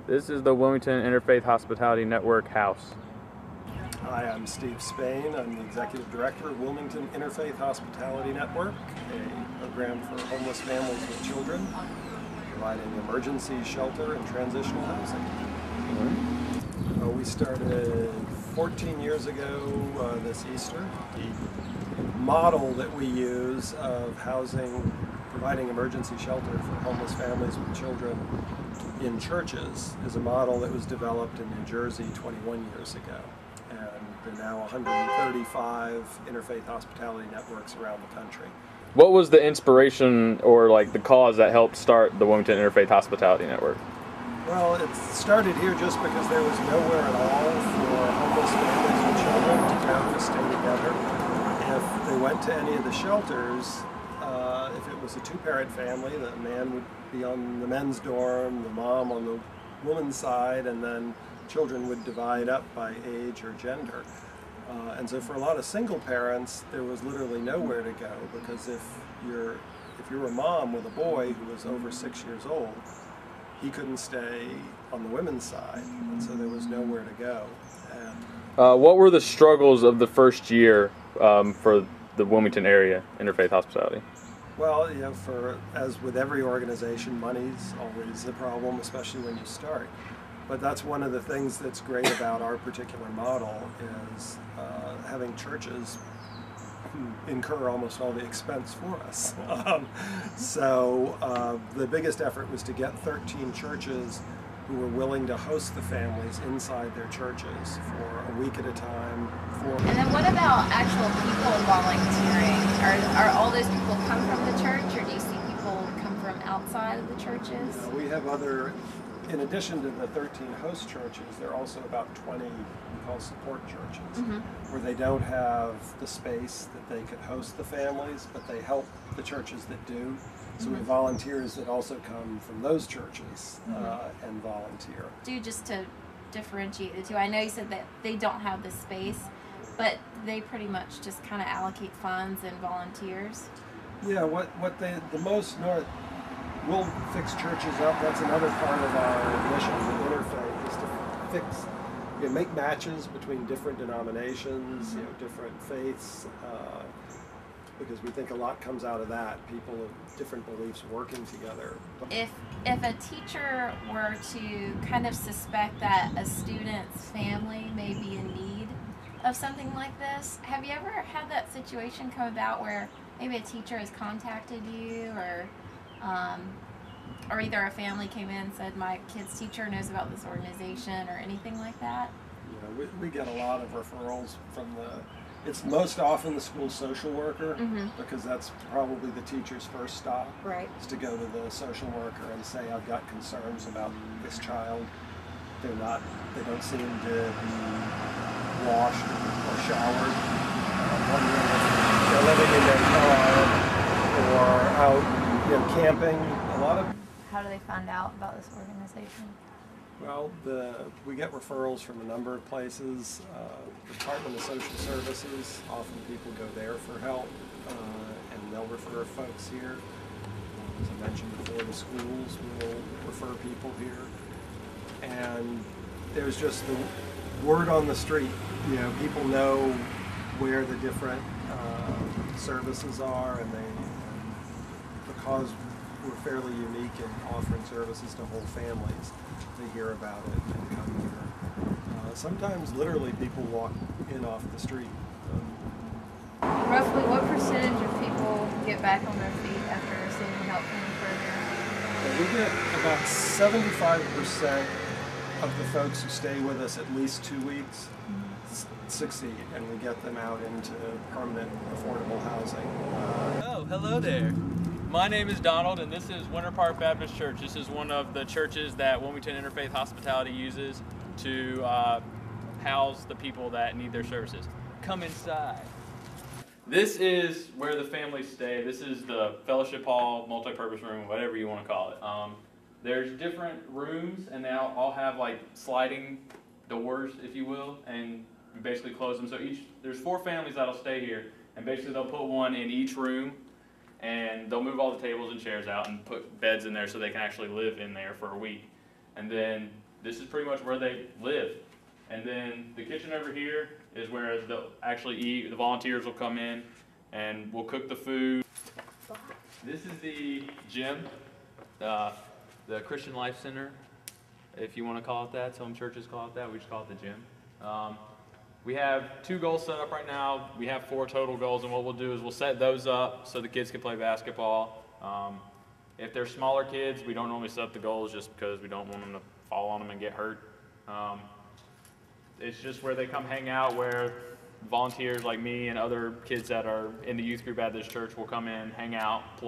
This is the Wilmington Interfaith Hospitality Network house. Hi, I'm Steve Spain. I'm the Executive Director of Wilmington Interfaith Hospitality Network, a program for homeless families with children, providing emergency shelter and transitional housing. We started 14 years ago this Easter. The model that we use of housing, providing emergency shelter for homeless families with children in churches is a model that was developed in New Jersey 21 years ago. And there are now 135 interfaith hospitality networks around the country. What was the inspiration or like the cause that helped start the Wilmington Interfaith Hospitality Network? Well, it started here just because there was nowhere at all for homeless families with children to go to stay together. If they went to any of the shelters, if it was a two-parent family, the man would be on the men's dorm, the mom on the woman's side, and then children would divide up by age or gender. And so for a lot of single parents, there was literally nowhere to go, because if you're a mom with a boy who was over 6 years old, he couldn't stay on the women's side, and so there was nowhere to go. And what were the struggles of the first year for the Wilmington area Interfaith Hospitality? Well, as with every organization, money's always a problem, especially when you start. But that's one of the things that's great about our particular model is having churches incur almost all the expense for us. So the biggest effort was to get 13 churches who were willing to host the families inside their churches for a week at a time. And then what about actual people volunteering? Are all those people come from the church, or do you see people come from outside of the churches? We have in addition to the 13 host churches, there are also about 20 we call support churches, where they don't have the space that they could host the families, but they help the churches that do. So we have volunteers that also come from those churches and volunteer. Just to differentiate the two, I know you said that they don't have the space, but they pretty much just kind of allocate funds and volunteers. Yeah, we'll fix churches up. That's another part of our mission with Interfaith, is to make matches between different denominations, different faiths, because we think a lot comes out of that, people of different beliefs working together. If a teacher were to kind of suspect that a student's family may be in need of something like this, have you ever had that situation come about where maybe a teacher has contacted you, or either a family came in and said, my kid's teacher knows about this organization, or anything like that? We get a lot of referrals from it's most often the school social worker, because that's probably the teacher's first stop, is to go to the social worker and say, I've got concerns about this child. They don't seem to be washed or showered. Wondering if they're living in their car or out camping. How do they find out about this organization? Well, we get referrals from a number of places. The Department of Social Services, often people go there for help, and they'll refer folks here. As I mentioned before, the schools will refer people here. And there's just the word on the street. People know where the different services are, and because we're fairly unique in offering services to whole families, they hear about it and come here. Sometimes literally people walk in off the street. Roughly what percentage of people get back on their feet after receiving help from the program? We get about 75% of the folks who stay with us at least 2 weeks succeed, and we get them out into permanent affordable housing. Hello there. My name is Donald, and this is Winter Park Baptist Church. This is one of the churches that Wilmington Interfaith Hospitality uses to house the people that need their services. Come inside. This is where the families stay. This is the fellowship hall, multi-purpose room, whatever you want to call it. There's different rooms, and they all have like sliding doors, if you will, and you basically close them. So there's 4 families that'll stay here, and basically they'll put one in each room, and they'll move all the tables and chairs out and put beds in there so they can actually live in there for a week. And then this is pretty much where they live. And then the kitchen over here is where they'll actually eat. The volunteers will come in and we'll cook the food. This is the gym, the Christian Life Center, if you want to call it that. Some churches call it that. We just call it the gym. We have 2 goals set up right now. We have 4 total goals, and what we'll do is we'll set those up so the kids can play basketball. If they're smaller kids, we don't normally set up the goals just because we don't want them to fall on them and get hurt. It's just where they come hang out, where volunteers like me and other kids that are in the youth group at this church will come in, hang out, play.